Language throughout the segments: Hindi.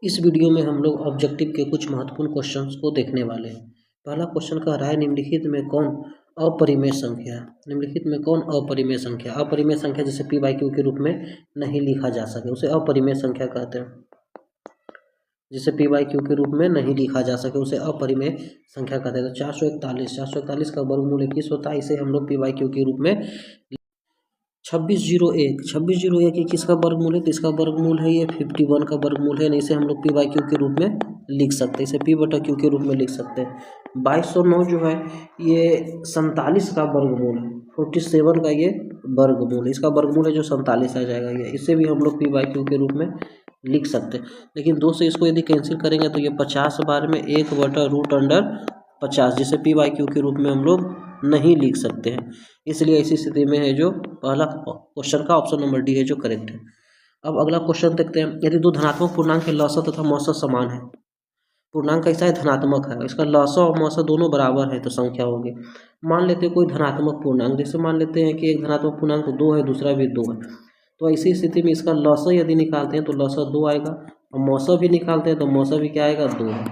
इस वीडियो में हम लोग ऑब्जेक्टिव के कुछ महत्वपूर्ण क्वेश्चंस को देखने वाले हैं। पहला क्वेश्चन कह रहा है निम्नलिखित में कौन अपरिमेय संख्या है। निम्नलिखित में कौन अपरिमेय संख्या, अपरिमेय संख्या जिसे पी बाई क्यू के रूप में नहीं लिखा जा सके उसे अपरिमेय संख्या कहते हैं। जिसे पी बाई क्यू के रूप में नहीं लिखा जा सके उसे अपरिमेय संख्या कहते हैं। तो 441 का वर्गमूल 21 होता है, इसे हम लोग पी बाई क्यू के रूप में 2601 किसका वर्गमूल है, तो इसका वर्गमूल है ये 51 का वर्गमूल है, नहीं इसे हम लोग पी बाई क्यू के रूप में लिख सकते हैं, इसे पी बटा क्यू के रूप में लिख सकते हैं। 2209 जो है ये 47 का वर्गमूल है, 47 का ये वर्गमूल है, इसका वर्गमूल है जो 47 आ जाएगा ये, इसे भी हम लोग पी बाई क्यू के रूप में लिख सकते हैं। लेकिन 2 से इसको यदि कैंसिल करेंगे तो ये 50 बार में 1/√50, जिसे पी बाई क्यू के रूप में हम लोग नहीं लिख सकते हैं। इसलिए ऐसी स्थिति में है जो पहला क्वेश्चन का ऑप्शन नंबर डी है जो करेक्ट है। अब अगला क्वेश्चन देखते हैं। यदि दो धनात्मक पूर्णांक के लसाअ तथा मौसा समान है, पूर्णांक कैसा है, धनात्मक है, इसका लसाअ और मौसा दोनों बराबर है तो संख्या होगी। मान लेते हैं कोई धनात्मक पूर्णांक, जैसे मान लेते हैं कि एक धनात्मक पूर्णांक तो 2 है, दूसरा भी 2 है, तो ऐसी स्थिति में इसका लसाअ यदि निकालते हैं तो लसाअ 2 आएगा, और मौसा भी निकालते हैं तो मौसा भी क्या आएगा, 2 है।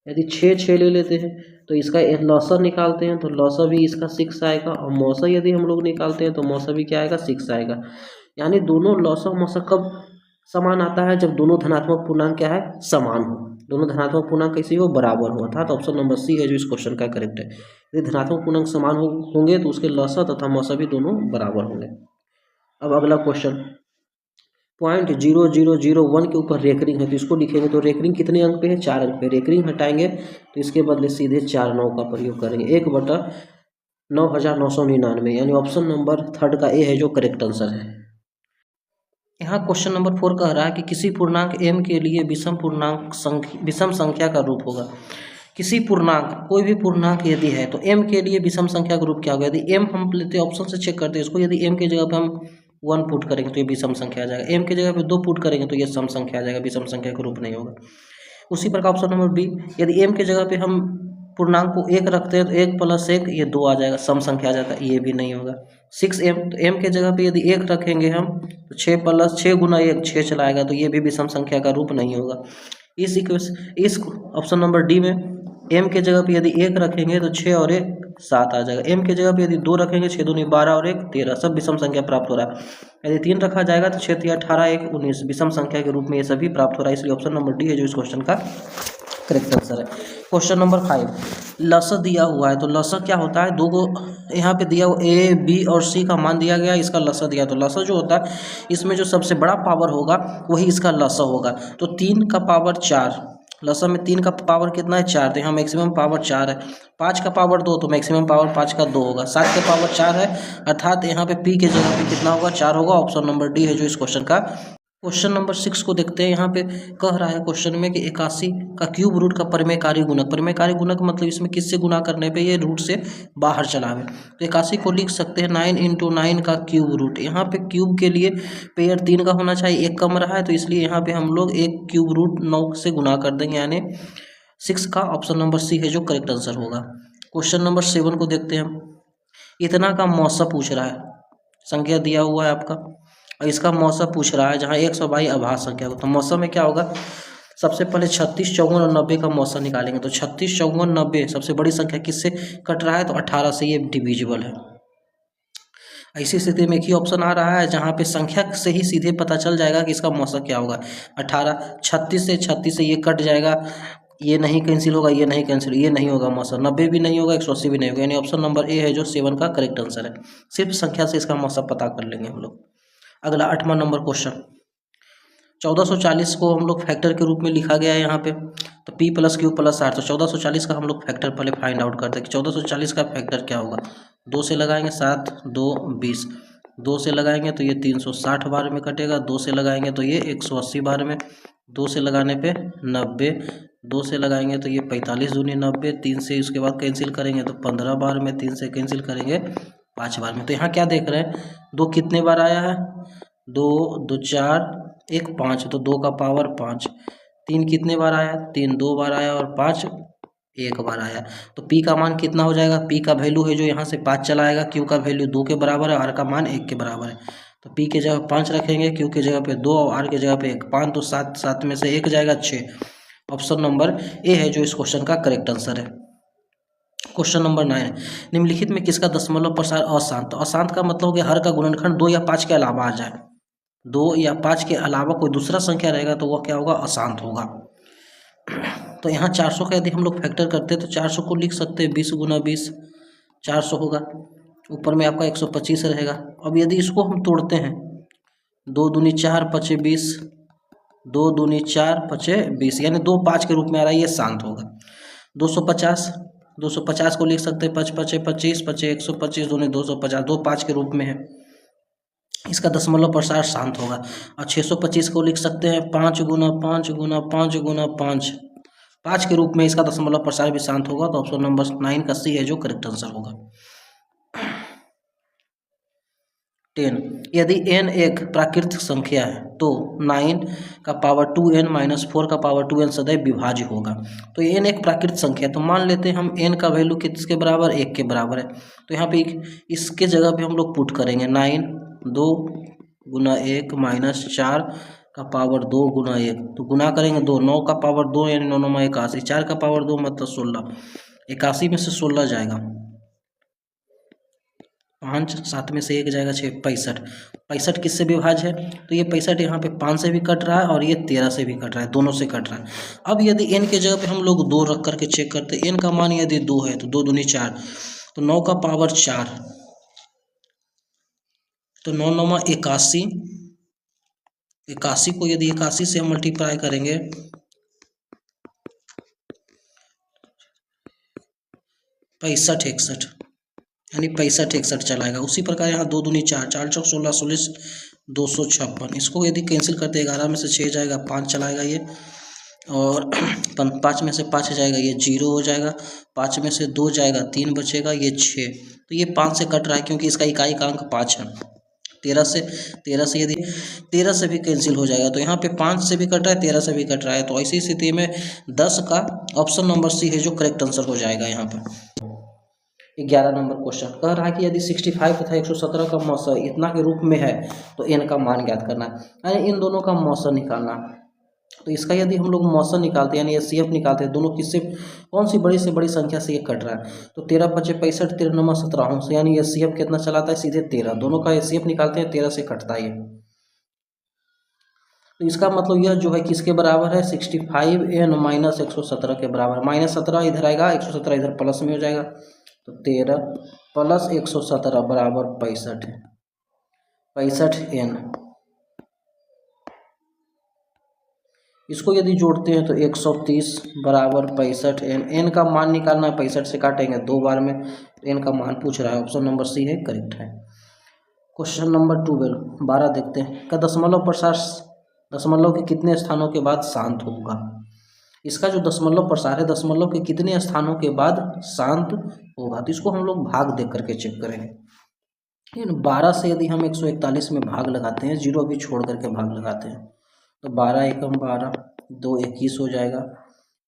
यदि 6 ले लेते हैं तो इसका लसाअ निकालते हैं तो लसाअ भी इसका 6 आएगा, और मौसा यदि हम लोग निकालते हैं तो मौसा भी क्या आएगा, 6 आएगा। यानी दोनों लसाअ मौसा कब समान आता है, जब दोनों धनात्मक पूर्णांक क्या है, समान हो। दोनों धनात्मक पूर्णांक कैसे हो, बराबर हो, अर्थात ऑप्शन नंबर सी है जो इस क्वेश्चन का करेक्ट है। यदि धनात्मक पूर्णांक समान होंगे तो उसके लसाअ तथा मौसा भी दोनों बराबर होंगे। अब अगला क्वेश्चन 0.0001 के ऊपर रेकरिंग है, तो इसको लिखेंगे तो रेकरिंग कितने अंक पे है, 4 अंक पे। रेकरिंग हटाएंगे तो इसके बदले सीधे 4 9 का प्रयोग करेंगे, 1/9999, यानी ऑप्शन नंबर थर्ड का ए है जो करेक्ट आंसर है। यहाँ क्वेश्चन नंबर 4 कह रहा है कि किसी पूर्णांक m के लिए विषम संख्या का रूप होगा। किसी पूर्णांक, कोई भी पूर्णांक यदि है तो m के लिए विषम संख्या का रूप क्या होगा। यदि m हम लेते हैं, ऑप्शन से चेक करते हैं इसको, यदि m की जगह पे हम 1 पुट करेंगे तो ये विषम संख्या आ जाएगा, m की जगह पे 2 पुट करेंगे तो ये सम संख्या आ जाएगा, विषम संख्या का रूप नहीं होगा। उसी प्रकार ऑप्शन नंबर बी, यदि m की जगह पे हम पूर्णांक को 1 रखते हैं तो 1 + 1 ये 2 आ जाएगा, सम संख्या आ जाता है, ये भी नहीं होगा। 6m, तो m के जगह पे यदि 1 रखेंगे हम तो 6 + 6 × 1 6 चलाएगा, तो ये भी विषम संख्या का रूप नहीं होगा। इस ऑप्शन नंबर डी में m के जगह पे यदि 1 रखेंगे तो 6 और 1 7 आ जाएगा, m के जगह पे यदि 2 रखेंगे 6 दूनी 12 और 1 13, सब विषम संख्या प्राप्त हो रहा है। यदि 3 रखा जाएगा तो 6 3 18 1 19, विषम संख्या के रूप में ये सभी प्राप्त हो रहा है, इसलिए ऑप्शन नंबर डी है जो इस क्वेश्चन का करेक्ट आंसर है। क्वेश्चन नंबर 5, लसाअ दिया हुआ है, तो लसाअ क्या होता है, दो को यहाँ पे दिया हुआ a b और c का मान दिया गया, इसका लसाअ दिया, तो लसाअ जो होता है इसमें जो सबसे बड़ा पावर होगा वही इसका लसाअ होगा। तो 3 का पावर 4, लसाअ में 3 का पावर कितना है, 4, तो यहाँ मैक्सिमम पावर 4 है। 5 का पावर 2, तो मैक्सिमम पावर 5 का 2 होगा। 7 का पावर 4 है, अर्थात यहाँ पे p के जगह पे कितना होगा, 4 होगा। ऑप्शन नंबर डी है जो इस क्वेश्चन का। क्वेश्चन नंबर 6 को देखते हैं। यहाँ पे कह रहा है क्वेश्चन में कि 81 का क्यूब रूट का परिमेयकारी गुणक, परिमेयकारी गुणक मतलब इसमें किससे गुना करने पे ये रूट से बाहर चला है, तो 81 को लिख सकते हैं 9 × 9 का क्यूब रूट। यहाँ पे क्यूब के लिए पेयर 3 का होना चाहिए, 1 कम रहा है, तो इसलिए यहाँ पे हम लोग 1 क्यूब रूट 9 से गुना कर देंगे, यानी 6 का ऑप्शन नंबर सी है जो करेक्ट आंसर होगा। क्वेश्चन नंबर 7 को देखते हैं। इतना का मौसा पूछ रहा है, संख्या दिया हुआ है आपका और इसका मौसा पूछ रहा है, जहाँ 122 अभाज्य संख्या हो, तो मौसा में क्या होगा, सबसे पहले 36 54 और 90 का मौसा निकालेंगे, तो 36 54 90 सबसे बड़ी संख्या किससे कट रहा है, तो 18 से ये डिविजिबल है। ऐसी स्थिति में एक ही ऑप्शन आ रहा है जहाँ पे संख्या से ही सीधे पता चल जाएगा कि इसका मौसा क्या होगा। 18 36 से ये कट जाएगा, ये नहीं कैंसिल होगा, ये नहीं कैंसिल, ये नहीं होगा मौसा, 90 भी नहीं होगा, 180 भी नहीं होगा, यानी ऑप्शन नंबर ए है जो 7 का करेक्ट आंसर है। सिर्फ संख्या से इसका मौसा पता कर लेंगे हम लोग। अगला 8वां नंबर क्वेश्चन, 1440 को हम लोग फैक्टर के रूप में लिखा गया है यहाँ पे, तो p + q + r, तो 1440 का हम लोग फैक्टर पहले फाइंड आउट करते हैं कि 1440 का फैक्टर क्या होगा। 2 से लगाएंगे 7 2 20, 2 से लगाएंगे तो ये 360 बार में कटेगा, 2 से लगाएंगे तो ये 180 बार में, 2 से लगाने पे 90, 2 से लगाएंगे तो ये 45 दूनी 90, 3 से उसके बाद कैंसिल करेंगे तो 15 बार में, 3 से कैंसिल करेंगे 5 बार में। तो यहाँ क्या देख रहे हैं, 2 कितने बार आया है, 2 2 4 1 5, तो 2 का पावर 5। 3 कितने बार आया, 3 2 बार आया, और 5 1 बार आया। तो p का मान कितना हो जाएगा, p का वैल्यू है जो यहाँ से 5 चला आएगा, q का वैल्यू 2 के बराबर है, r का मान 1 के बराबर है। तो P के जगह 5 रखेंगे, Q के जगह पे 2 और R के जगह पे 1, 5 तो 7, 7 में से 1 जाएगा 6। ऑप्शन नंबर ए है जो इस क्वेश्चन का करेक्ट आंसर है। क्वेश्चन नंबर 9, निम्नलिखित में किसका दशमलव प्रसार अशांत? तो अशांत का मतलब हो गया हर का गुणनखंड 2 या 5 के अलावा आ जाए, 2 या 5 के अलावा कोई दूसरा संख्या रहेगा तो वह क्या होगा? अशांत होगा। तो यहाँ 400 का यदि हम लोग फैक्टर करते हैं तो 400 को लिख सकते हैं 20 गुना 20, 400 होगा। ऊपर में आपका 125 रहेगा। अब यदि इसको हम तोड़ते हैं, 2 दूनी 4 पचे 20, 2 दूनी 4 पचे 20, यानी 2 5 के रूप में आ रहा है, ये शांत होगा। 250 को लिख सकते हैं 5 पचे 25 पचे 125 दूनी 250, 2 5 के रूप में है, इसका दशमलव प्रसार शांत होगा। और 625 को लिख सकते हैं 5 गुना 5 गुना 5 गुना 5, 5 के रूप में, इसका दशमलव प्रसार भी शांत होगा। तो ऑप्शन नंबर 9 का सी है जो करेक्ट आंसर होगा। 10, यदि n एक प्राकृतिक संख्या है तो 9 का पावर 2n माइनस 4 का पावर 2n सदैव विभाज्य होगा। तो n एक प्राकृतिक संख्या है, तो मान लेते हैं हम n का वैल्यू किसके बराबर? 1 के बराबर है। तो यहाँ पे इसके जगह पे हम लोग पुट करेंगे 9 2 गुना 1 माइनस 4 का पावर 2 गुना 1, तो गुना करेंगे 2, 9 का पावर 2 यानी 9 9 81, 4 का पावर 2 मतलब 16, 81 में से 16 जाएगा 5, 7 में से 1 जाएगा 6, 65। 65 किससे विभाज्य है? तो ये 65 यहाँ पे 5 से भी कट रहा है और ये 13 से भी कट रहा है, दोनों से कट रहा है। अब यदि n के जगह पे हम लोग 2 रख करके चेक करते हैं, n का मान यदि 2 है तो 2 दूनी 4, तो 9 का पावर 4, तो 9 9 81, 81 को यदि 81 से हम मल्टीप्लाई करेंगे, पैंसठ 61, यानी 65 61 चलाएगा। उसी प्रकार यहाँ 2 दूनी 4, 4 चौक 16 16 256, इसको यदि कैंसिल करते 11 में से 6 जाएगा, 5 चलाएगा ये, और 5 में से 5 जाएगा ये 0 हो जाएगा, 5 में से 2 जाएगा 3 बचेगा ये 6, तो ये 5 से कट रहा है क्योंकि इसका इकाई का अंक 5 है। 13 से यदि 13 से भी कैंसिल हो जाएगा, तो यहाँ पे 5 से भी कट रहा है 13 से भी कट रहा है, तो ऐसी स्थिति में 10 का ऑप्शन नंबर सी है जो करेक्ट आंसर हो जाएगा। यहाँ पर 11 नंबर क्वेश्चन कह रहा है कि यदि 65 तथा 117 का मौसा इतना के रूप में है तो n का मान ज्ञात करना है, यानी इन दोनों का मौसा निकालना। तो इसका यदि हम लोग मौसा निकालते हैं यानी HCF निकालते हैं, दोनों किससे कौन सी बड़ी से बड़ी संख्या से ये कट रहा है, तो 13 पचे 65 13 9 17 से, यानी HCF कितना चलाता है? सीधे 13, दोनों का HCF निकालते हैं 13 से कटता है। तो इसका मतलब यह जो है किसके बराबर है? 65n माइनस 117 के बराबर, माइनस 17 इधर आएगा, 117 इधर प्लस में हो जाएगा, तो 13 प्लस 117 बराबर 65 है, 65n। इसको यदि जोड़ते हैं तो 130 बराबर 65n, n का मान निकालना है, 65 से काटेंगे 2 बार में, n का मान पूछ रहा है, ऑप्शन नंबर सी है करेक्ट है। क्वेश्चन नंबर 12 देखते हैं का दशमलव प्रसार दशमलव के कितने स्थानों के बाद शांत होगा? इसका जो दशमलव प्रसार है, दशमलव के कितने स्थानों के बाद शांत होगा, तो इसको हम लोग भाग देख करके चेक करेंगे। 12 से यदि हम 141 में भाग लगाते हैं, 0 भी छोड़ करके भाग लगाते हैं, तो 12 एकम 12, 2 21 हो जाएगा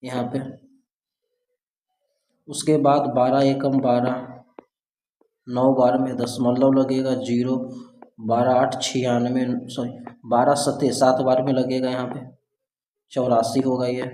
यहाँ पे। उसके बाद 12 एकम 12, 9 बार में दशमलव लगेगा 0, 12 8 96, सॉरी 12 7 7 बार में लगेगा यहाँ पे 84 होगा ये,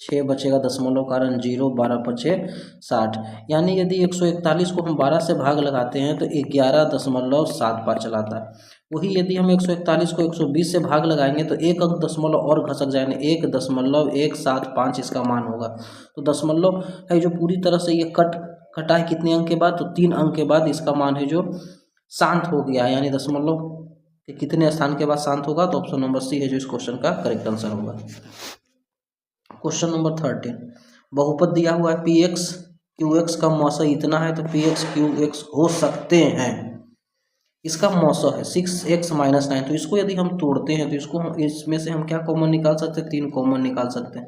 6 बचेगा दशमलव कारण 0, 12 पचे 60, यानी यदि 141 को हम 12 से भाग लगाते हैं तो 11.75 चलाता है। वही यदि हम 141 को 120 से भाग लगाएंगे तो एक अंक दशमलव और घसक जाएंगे, 1.175 इसका मान होगा। तो दशमलव है जो पूरी तरह से ये कटा है कितने अंक के बाद, तो 3 अंक के बाद इसका मान है जो शांत हो गया, यानी दशमलव के कितने स्थान के बाद शांत होगा, तो ऑप्शन नंबर सी है जो इस क्वेश्चन का करेक्ट आंसर होगा। क्वेश्चन नंबर 13, बहुपद दिया हुआ है px qx का मौसा इतना है तो px qx हो सकते हैं, इसका मौसा है 6x माइनस 9, तो इसको यदि हम तोड़ते हैं तो इसको हम इसमें से हम क्या कॉमन निकाल सकते हैं? 3 कॉमन निकाल सकते हैं,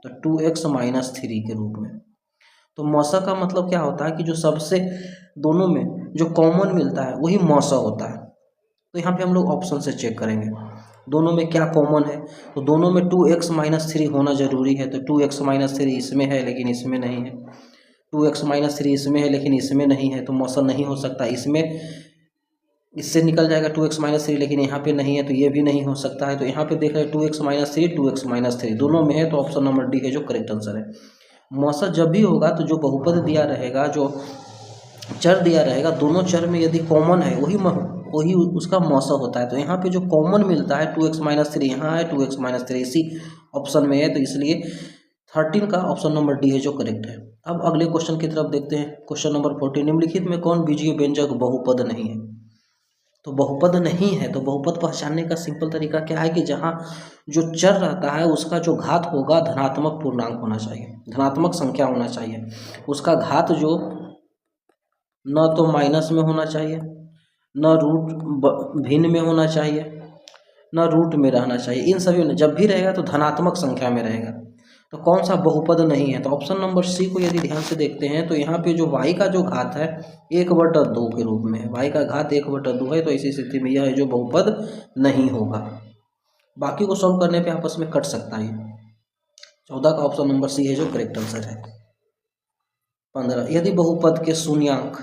तो 2x माइनस 3 के रूप में। तो मौसा का मतलब क्या होता है कि जो सबसे दोनों में जो कॉमन मिलता है वही मौसा होता है। तो यहाँ पे हम लोग ऑप्शन से चेक करेंगे दोनों में क्या कॉमन है, तो दोनों में 2x माइनस 3 होना जरूरी है, तो 2x माइनस 3 इसमें है लेकिन इसमें नहीं है, 2x माइनस 3 इसमें है लेकिन इसमें नहीं है, तो मौसा नहीं हो सकता। इसमें इससे निकल जाएगा 2x-3, लेकिन यहाँ पे नहीं है तो ये भी नहीं हो सकता है। तो यहाँ पे देख रहे हैं 2x-3 2x-3 दोनों में है, तो ऑप्शन नंबर डी है जो करेक्ट आंसर है। मौसा जब भी होगा तो जो बहुपद दिया रहेगा, जो चर दिया रहेगा, दोनों चर में यदि कॉमन है वही उसका मौसा होता है। तो यहाँ पे जो कॉमन मिलता है 2x-3 यहाँ है, 2x-3 इसी ऑप्शन में है, तो इसलिए 13 का ऑप्शन नंबर डी है जो करेक्ट है। अब अगले क्वेश्चन की तरफ देखते हैं। क्वेश्चन नंबर 14, निम्नलिखित में कौन बीजीय व्यंजक बहुपद नहीं है? तो बहुपद नहीं है तो बहुपद पहचानने का सिंपल तरीका क्या है कि जहाँ जो चर रहता है उसका जो घात होगा धनात्मक पूर्णांक होना चाहिए, धनात्मक संख्या होना चाहिए। उसका घात जो न तो माइनस में होना चाहिए, न रूट भिन्न में होना चाहिए, न रूट में रहना चाहिए। इन सभी में जब भी रहेगा तो धनात्मक संख्या में रहेगा। तो कौन सा बहुपद नहीं है? तो ऑप्शन नंबर सी को यदि ध्यान से देखते हैं तो यहाँ पे जो y का जो घात है 1/2 के रूप में है, y का घात 1/2 है, तो ऐसी स्थिति में यह है जो बहुपद नहीं होगा। बाकी को सॉल्व करने पे आपस में कट सकता है। 14 का ऑप्शन नंबर सी है जो करेक्ट आंसर है। 15, यदि बहुपद के शून्यांक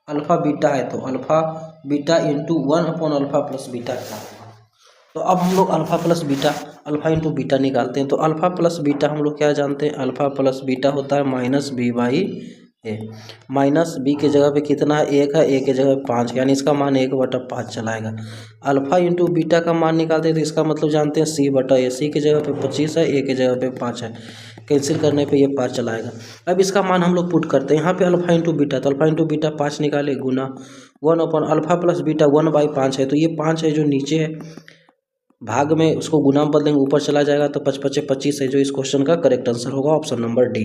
अल्फा बीटा है तो अल्फा बीटा इंटू 1/अल्फा प्लस बीटा क्या होगा? तो अब हम लोग alpha plus beta, alpha into beta निकालते हैं। तो अल्फा प्लस बीटा हम लोग क्या जानते हैं? अल्फा प्लस बीटा होता है -b/a। माइनस बी के जगह पे कितना है? 1 है, ए के जगह पे 5, यानी इसका मान 1/5 चलाएगा। अल्फा इंटू बीटा का मान निकालते हैं तो इसका मतलब जानते हैं c/a। सी के जगह पे 25 है, ए के जगह पे 5 है, कैंसिल करने पे ये 5 चलाएगा। अब इसका मान हम लोग पुट करते हैं यहाँ पे अल्फा इंटू बीटा, तो अल्फा इंटू बीटा 5 निकाले गुना 1/अल्फा प्लस बीटा 1/5 है, तो ये 5 है जो नीचे है, भाग में उसको गुना में बदलेंगे ऊपर चला जाएगा, तो 5×5 = 25 है जो इस क्वेश्चन का करेक्ट आंसर होगा, option number D.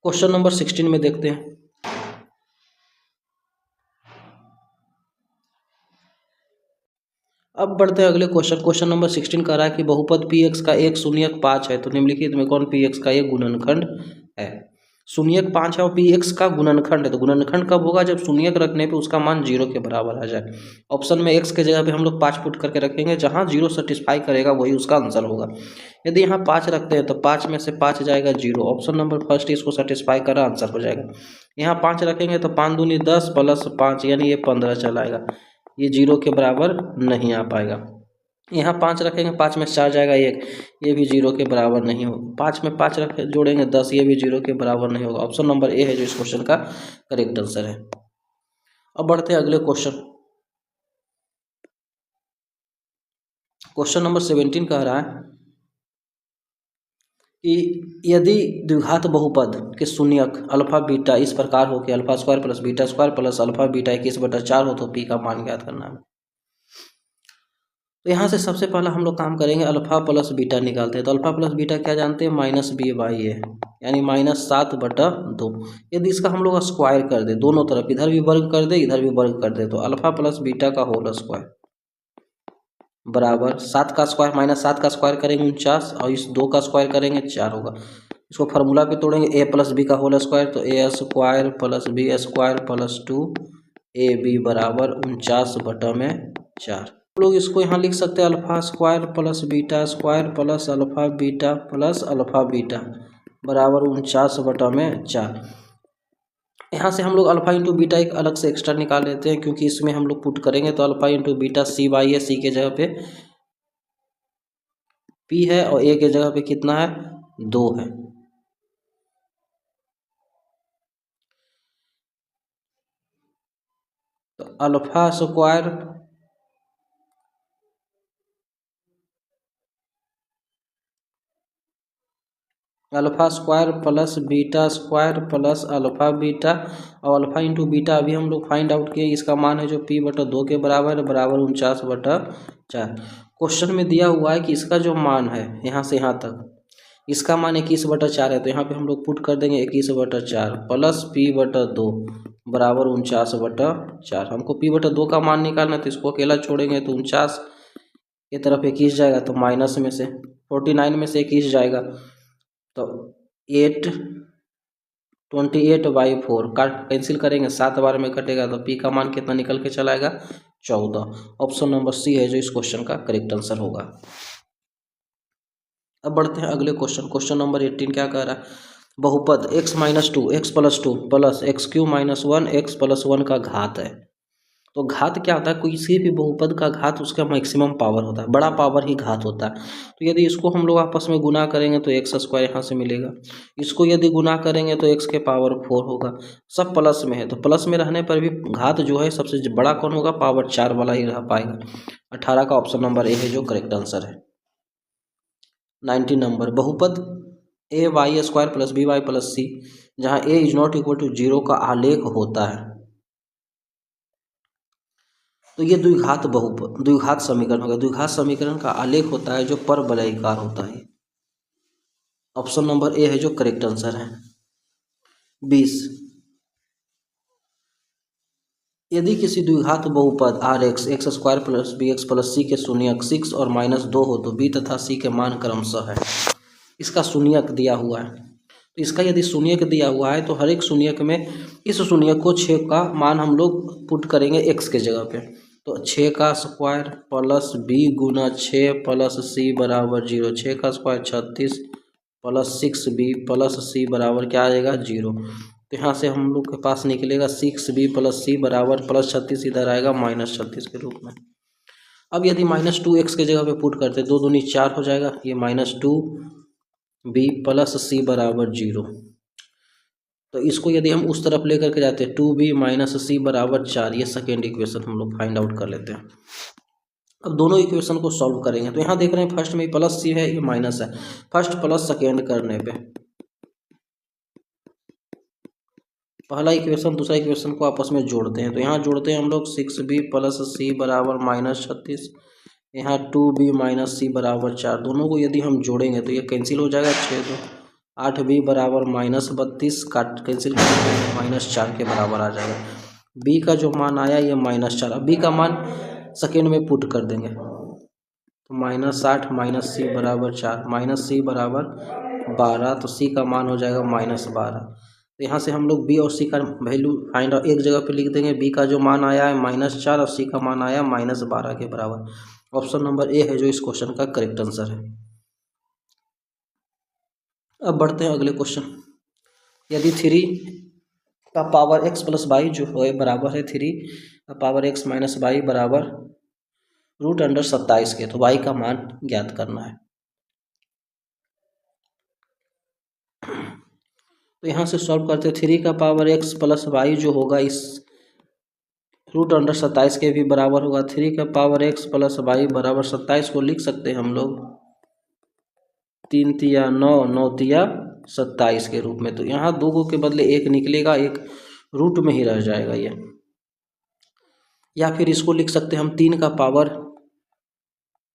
Question number 16 में देखते हैं। अब बढ़ते हैं अगले क्वेश्चन। क्वेश्चन नंबर 16 कह रहा है कि बहुपद px का एक शून्यक 5 है तो निम्नलिखित में कौन px का एक गुणनखंड है? शून्यक 5 है और px का गुणनखंड है, तो गुणनखंड कब होगा? जब शून्यक रखने पे उसका मान 0 के बराबर आ जाए। ऑप्शन में x के जगह पे हम लोग 5 पुट करके रखेंगे, जहाँ 0 सेटिस्फाई करेगा वही उसका आंसर होगा। यदि यहाँ 5 रखते हैं तो 5 में से 5 जाएगा 0, ऑप्शन नंबर फर्स्ट इसको सेटिस्फाई करा, आंसर हो जाएगा। यहाँ 5 रखेंगे तो 5 दूनी 10 प्लस 5 यानी ये 15 चलाएगा, ये 0 के बराबर नहीं आ पाएगा। यहाँ 5 रखेंगे, 5 में 4 जाएगा 1, ये भी 0 के बराबर नहीं होगा। 5 में 5 रखे जोड़ेंगे 10, ये भी 0 के बराबर नहीं होगा। ऑप्शन नंबर ए है जो इस क्वेश्चन का करेक्ट आंसर है। अब बढ़ते हैं अगले क्वेश्चन। क्वेश्चन नंबर 17 कह रहा है कि यदि द्विघात बहुपद के शून्यक अल्फा बीटा इस प्रकार हो कि alpha square plus beta square plus alpha beta 21/4 हो तो पी का मान ज्ञात करना है। तो यहाँ से सबसे पहला हम लोग काम करेंगे, अल्फा प्लस बीटा निकालते हैं। तो अल्फा प्लस बीटा क्या जानते हैं? -b/a, यानी -7/2। यदि इसका हम लोग स्क्वायर कर दे दोनों तरफ, इधर भी वर्ग कर दे इधर भी वर्ग कर दे, तो अल्फा प्लस बीटा का होल स्क्वायर बराबर 7 का स्क्वायर -7 का स्क्वायर करेंगे 49, और इस 2 का स्क्वायर करेंगे 4 होगा। इसको फार्मूला पे तोड़ेंगे, a प्लस बी का होल स्क्वायर, तो a² plus b² plus 2ab बराबर 49/4। लोग इसको यहाँ लिख सकते हैं alpha square plus beta square plus alpha beta plus alpha beta बराबर 49/4। यहाँ से हम लोग अल्फा इंटू बीटा एक अलग से एक्स्ट्रा निकाल लेते हैं, क्योंकि इसमें हम लोग पुट करेंगे तो अल्फा इंटू बीटा c/a, सी के जगह पे p है और a के जगह पे कितना है? 2 है। तो alpha square plus beta square plus alpha beta, और अल्फा इंटू बीटा अभी हम लोग फाइंड आउट किए, इसका मान है जो p/2 के बराबर है, बराबर 49/4। क्वेश्चन में दिया हुआ है कि इसका जो मान है यहाँ से यहाँ तक, इसका मान 21/4 है, तो यहाँ पे हम लोग पुट कर देंगे 21/4 प्लस p/2 बराबर 49/4। हमको p/2 का मान निकालना है, तो इसको अकेला छोड़ेंगे तो 49 की तरफ 21 जाएगा, तो माइनस में से 49 में से 21 जाएगा, तो 28/4 काट कैंसिल करेंगे, 7 बार में कटेगा, तो पी का मान कितना निकल के चला आएगा? 14। ऑप्शन नंबर सी है जो इस क्वेश्चन का करेक्ट आंसर होगा। अब बढ़ते हैं अगले क्वेश्चन। क्वेश्चन नंबर 18 क्या कह रहा है? बहुपद x minus two x plus two plus x Q minus one x plus one का घात है। तो घात क्या होता है, किसी भी बहुपद का घात उसका मैक्सिमम पावर होता है, बड़ा पावर ही घात होता है। तो यदि इसको हम लोग आपस में गुना करेंगे तो एक्स स्क्वायर यहाँ से मिलेगा, इसको यदि गुना करेंगे तो एक्स के पावर 4 होगा। सब प्लस में है तो प्लस में रहने पर भी घात जो है सबसे बड़ा कौन होगा, पावर 4 वाला ही रह पाएगा। 18 का ऑप्शन नंबर ए है जो करेक्ट आंसर है। 19 नंबर, बहुपद A Y square plus B Y plus C जहाँ A is not equal to 0 का आलेख होता है। तो ये द्विघात समीकरण होगा। द्विघात समीकरण का आलेख होता है जो परवलयिकार होता है। ऑप्शन नंबर ए है जो करेक्ट आंसर है। 20, यदि किसी द्विघात बहुपद R X X square plus B X plus C के शून्यक 6 और -2 हो तो बी तथा सी के मान क्रमशः है। इसका शून्यक दिया हुआ है, तो इसका यदि शून्यक दिया हुआ है तो हर एक शून्यक में इस शून्यक को 6 का मान हम लोग पुट करेंगे एक्स के जगह पे। तो 6 का स्क्वायर प्लस बी गुना 6 प्लस सी बराबर 0, 6 का स्क्वायर 36 प्लस 6b प्लस सी बराबर क्या आ जाएगा 0। तो यहाँ से हम लोग के पास निकलेगा 6b प्लस सी बराबर प्लस 36 इधर आएगा -36 के रूप में। अब यदि -2x के जगह पे पुट करते 2 दूनी 4 हो जाएगा, ये -2b प्लस सी बराबर 0। तो इसको यदि हम उस तरफ लेकर के जाते हैं 2b माइनस सी बराबर 4, ये सेकेंड इक्वेशन हम लोग फाइंड आउट कर लेते हैं। अब दोनों इक्वेशन को सॉल्व करेंगे तो यहाँ देख रहे हैं फर्स्ट में प्लस सी है, ये माइनस है। फर्स्ट प्लस सेकेंड करने पे पहला इक्वेशन दूसरा इक्वेशन को आपस में जोड़ते हैं। तो यहाँ जोड़ते हैं हम लोग 6b प्लस सी बराबर -36, यहाँ 2b माइनस सी बराबर 4। दोनों को यदि हम जोड़ेंगे तो ये कैंसिल हो जाएगा, 6 2 8b बराबर -32 काट कैंसिल करेंगे -4 के बराबर आ जाएगा। b का जो मान आया ये -4। अब b का मान सेकेंड में पुट कर देंगे तो -8 माइनस सी बराबर 4 माइनस सी बराबर 12, तो सी का मान हो जाएगा -12। तो यहाँ से हम लोग बी और सी का वैल्यू फाइंड एक जगह पे लिख देंगे। बी का जो मान आया है -4 और सी का मान आया -12 के बराबर। ऑप्शन नंबर ए है जो इस क्वेश्चन का करेक्ट आंसर है। अब बढ़ते हैं अगले क्वेश्चन। यदि 3 का पावर x प्लस वाई जो है बराबर है 3 का पावर x माइनस वाई बराबर √27 के, तो y का मान ज्ञात करना है। तो यहाँ से सॉल्व करते हैं 3 का पावर x प्लस वाई जो होगा इस √27 के भी बराबर होगा। 3 का पावर x प्लस वाई बराबर 27 को लिख सकते हैं हम लोग 3 तिया 9 9 तिया 27 के रूप में। तो यहाँ 2 के बदले 1 निकलेगा, एक रूट में ही रह जाएगा ये। या फिर इसको लिख सकते हैं हम 3 का पावर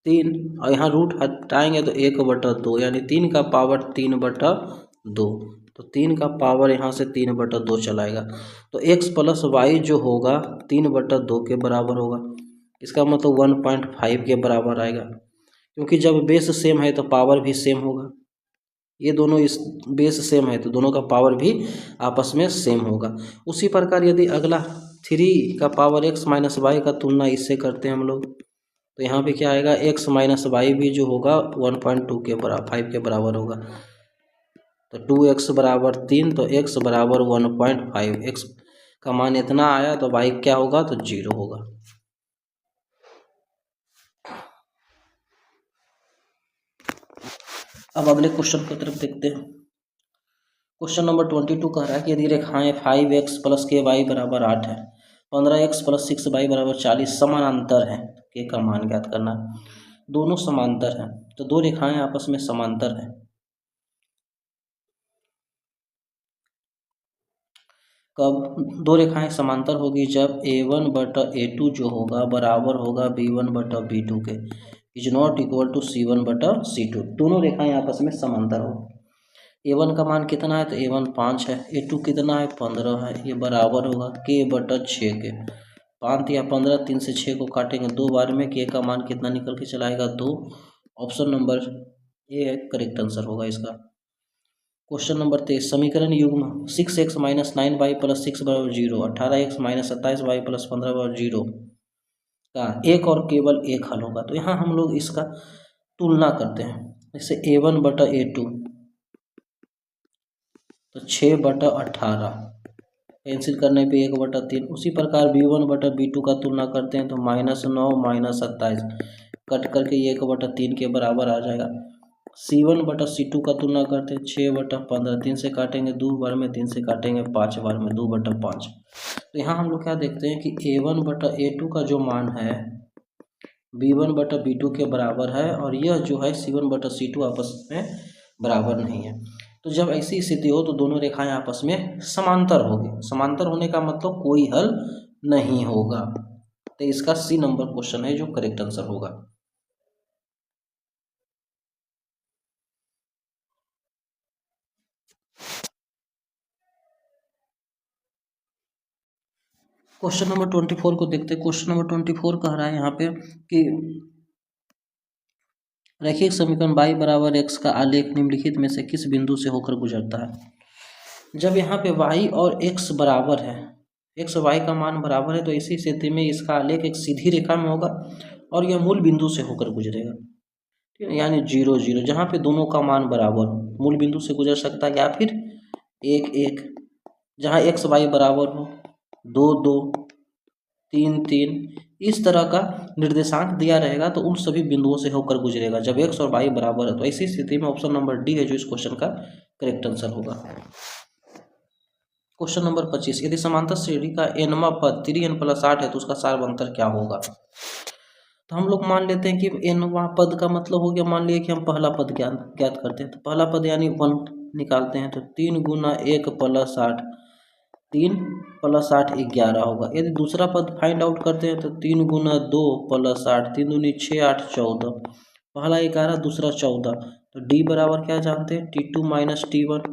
3 और यहाँ रूट हटाएंगे तो 1/2 यानी 3 का पावर 3/2। तो 3 का पावर यहाँ से 3/2 चलाएगा। तो x प्लस वाई जो होगा 3/2 के बराबर होगा। इसका मतलब 1.5 के बराबर आएगा, क्योंकि जब बेस सेम है तो पावर भी सेम होगा। ये दोनों इस बेस सेम है तो दोनों का पावर भी आपस में सेम होगा। उसी प्रकार यदि अगला 3 का पावर x माइनस वाई का तुलना इससे करते हैं हम लोग, तो यहाँ पे क्या आएगा x माइनस वाई भी जो होगा 1.2 के बराबर 5 के बराबर होगा। तो 2x बराबर 3, तो x बराबर 1.5। x का मान इतना आया तो y क्या होगा, तो 0 होगा। अब अगले क्वेश्चन की तरफ देखते हैं। क्वेश्चन नंबर 22 कह रहा है कि यदि रेखाएं 5x प्लस के वाई बराबर 8 है, 15x प्लस 6 वाई बराबर 40 समानांतर है, के का मान ज्ञात करना है। दोनों समांतर हैं, तो दो रेखाएं आपस में समांतर हैं। कब दो रेखाएं समांतर होगी, जब a1/a2 जो होगा बराबर होगा b1/b2 के, is not equal to c1/c2। दोनों रेखाएं आपस में समांतर हो। a1 का मान कितना है, तो a1 5 है, a2 कितना है 15 है, ये बराबर होगा k/6 के। 5 या 15 3 से 6 को काटेंगे 2 बार में, k का मान कितना निकल के चलाएगा 2। Option number A correct answer होगा इसका। क्वेश्चन नंबर 23, समीकरण युग्म 6x माइनस 9y प्लस 6 बराबर 0, 18x माइनस 27y प्लस 15 बराबर 0 का एक और केवल एक हल होगा। तो यहाँ हम लोग इसका तुलना करते हैं, जैसे a1/a2 तो 6/18 कैंसिल करने पे 1/3। उसी प्रकार B1/B2 का तुलना करते हैं तो -9 -27 कट करके ये 1/3 के बराबर आ जाएगा। C1/C2 का तुलना करते हैं 6/15, 3 से काटेंगे 2 बार में, 3 से काटेंगे 5 बार में, 2/5। तो यहाँ हम लोग क्या देखते हैं कि A1/A2 का जो मान है B1/B2 के बराबर है और यह जो है C1/C2 आपस में बराबर नहीं है। तो जब ऐसी स्थिति हो तो दोनों रेखाएं आपस में समांतर होगी। समांतर होने का मतलब कोई हल नहीं होगा। तो इसका C नंबर क्वेश्चन है जो करेक्ट आंसर होगा। क्वेश्चन नंबर 24 को देखते हैं। क्वेश्चन नंबर 24 कह रहा है यहाँ पे कि रैखिक समीकरण y बराबर x का आलेख निम्नलिखित में से किस बिंदु से होकर गुजरता है। जब यहाँ पे y और x बराबर है, x y का मान बराबर है, तो इसी स्थिति में इसका आलेख एक सीधी रेखा में होगा और यह मूल बिंदु से होकर गुजरेगा, ठीक है, यानी 0 0, जहाँ पे दोनों का मान बराबर हो मूल बिंदु से गुजर सकता है, या फिर 1 1 जहाँ x y बराबर हो, 2 2 3 3 इस तरह का निर्देशांक दिया रहेगा तो उन सभी बिंदुओं से होकर गुजरेगा जब x और y बराबर है। तो ऐसी स्थिति में ऑप्शन नंबर डी है जो इस क्वेश्चन का करेक्ट आंसर होगा। क्वेश्चन नंबर 25, यदि समांतर श्रेणी का nवां पद 3n+8 है तो उसका सारवंतर क्या होगा। तो हम लोग मान लेते हैं कि nवां पद का मतलब हो गया, मान लिया कि हम पहला पद ज्ञात करते हैं, तो पहला पद यानी 1 निकालते हैं, तो 3 × 1 + 8, 3 + 8 11 होगा। यदि दूसरा पद फाइंड आउट करते हैं तो 3 × 2 + 8, 3 दूनी 6 8 14, पहला 11 दूसरा 14, तो डी बराबर क्या जानते हैं, T2 - T1,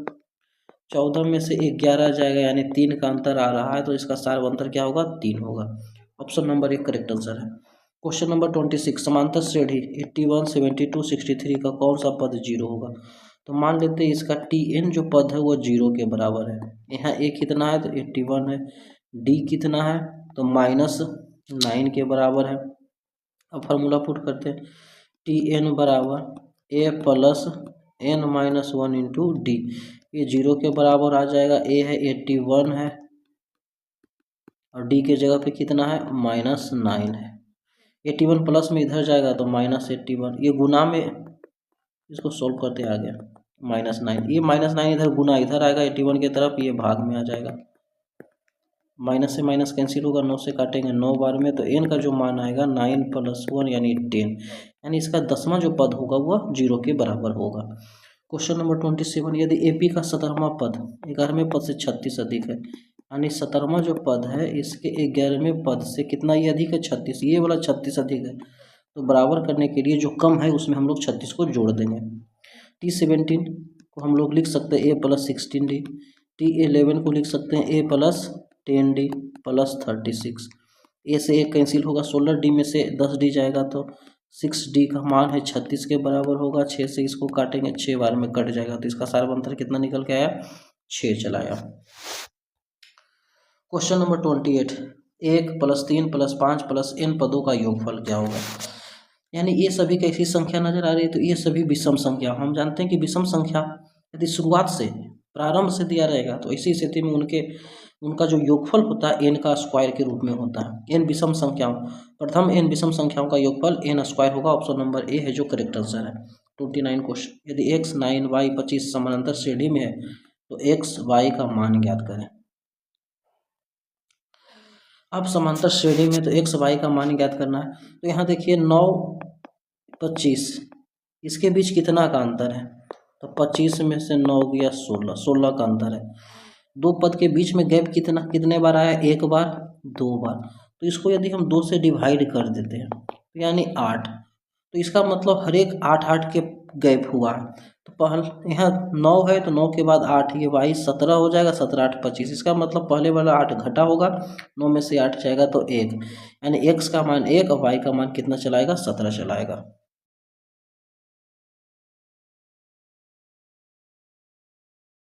14 में से 11 जाएगा यानी 3 का अंतर आ रहा है, तो इसका सारवंतर क्या होगा, 3 होगा। ऑप्शन नंबर 1 करेक्ट आंसर है। क्वेश्चन नंबर 26, समांतर श्रेणी 81 72 63 का कौन सा पद 0 होगा। तो मान लेते हैं इसका Tn जो पद है वो 0 के बराबर है। यहाँ a कितना है तो 81 है, d कितना है तो -9 के बराबर है। अब फार्मूला पुट करते हैं, Tn बराबर a + n - 1 × d, ये 0 के बराबर आ जाएगा। a है 81 है और d के जगह पे कितना है -9 है। 81 प्लस में इधर जाएगा तो -81, ये गुना में इसको सोल्व करते आ गया -9, ये -9 इधर गुना इधर आएगा 81 की तरफ, ये भाग में आ जाएगा, माइनस से माइनस कैंसिल होगा, 9 से काटेंगे 9 बार में, तो n का जो मान आएगा 9 + 1 यानी 10, यानी इसका 10वां जो पद होगा वह 0 के बराबर होगा। क्वेश्चन नंबर 27, यदि AP का 17वां पद 11वें पद से 36 अधिक है, यानी 17वां जो पद है इसके 11वें पद से कितना ये अधिक है, 36, ये वाला 36 अधिक है, तो बराबर करने के लिए जो कम है उसमें हम लोग 36 को जोड़ देंगे। T17 को हम लोग लिख सकते हैं a + 16d, T11 को लिख सकते हैं a + 10d + 36, a से 1 कैंसिल होगा, 16d में से 10d जाएगा तो 6d का मान है 36 के बराबर होगा। 6 से इसको काटेंगे 6 बार में कट जाएगा, तो इसका सारवंतर कितना निकल के आया, 6 चला आया। क्वेश्चन नंबर 28, 1 + 3 + 5 + n पदों का योगफल क्या होगा। यानी ये सभी कैसी संख्या नजर आ रही है, तो ये सभी विषम संख्या। हम जानते हैं कि विषम संख्या यदि शुरुआत से प्रारंभ से दिया रहेगा तो इसी स्थिति में उनका जो योगफल होता है n का स्क्वायर के रूप में होता है। n विषम संख्याओं, प्रथम n विषम संख्याओं का योगफल n² होगा। ऑप्शन नंबर ए है जो करेक्ट आंसर है। 29 क्वेश्चन, यदि x 9 y 25 समानांतर श्रेणी में है तो x y का मान ज्ञात करें। अब समांतर श्रेणी में तो x y का मान ज्ञात करना है, तो यहाँ देखिए 9 25 इसके बीच कितना का अंतर है, तो 25 में से 9 गया 16, 16 का अंतर है। दो पद के बीच में गैप कितने बार आया, एक बार 2 बार, तो इसको यदि हम 2 से डिवाइड कर देते हैं तो यानी 8, तो इसका मतलब हर एक 8 8 के गैप हुआ है। तो पहले यहाँ 9 है तो 9 के बाद 8, ये y 17 हो जाएगा, 17 8 25, इसका मतलब पहले वाला 8 घटा होगा, 9 में से 8 जाएगा तो 1, यानी x का मान 1 और y का मान कितना चलाएगा, 17 चलाएगा।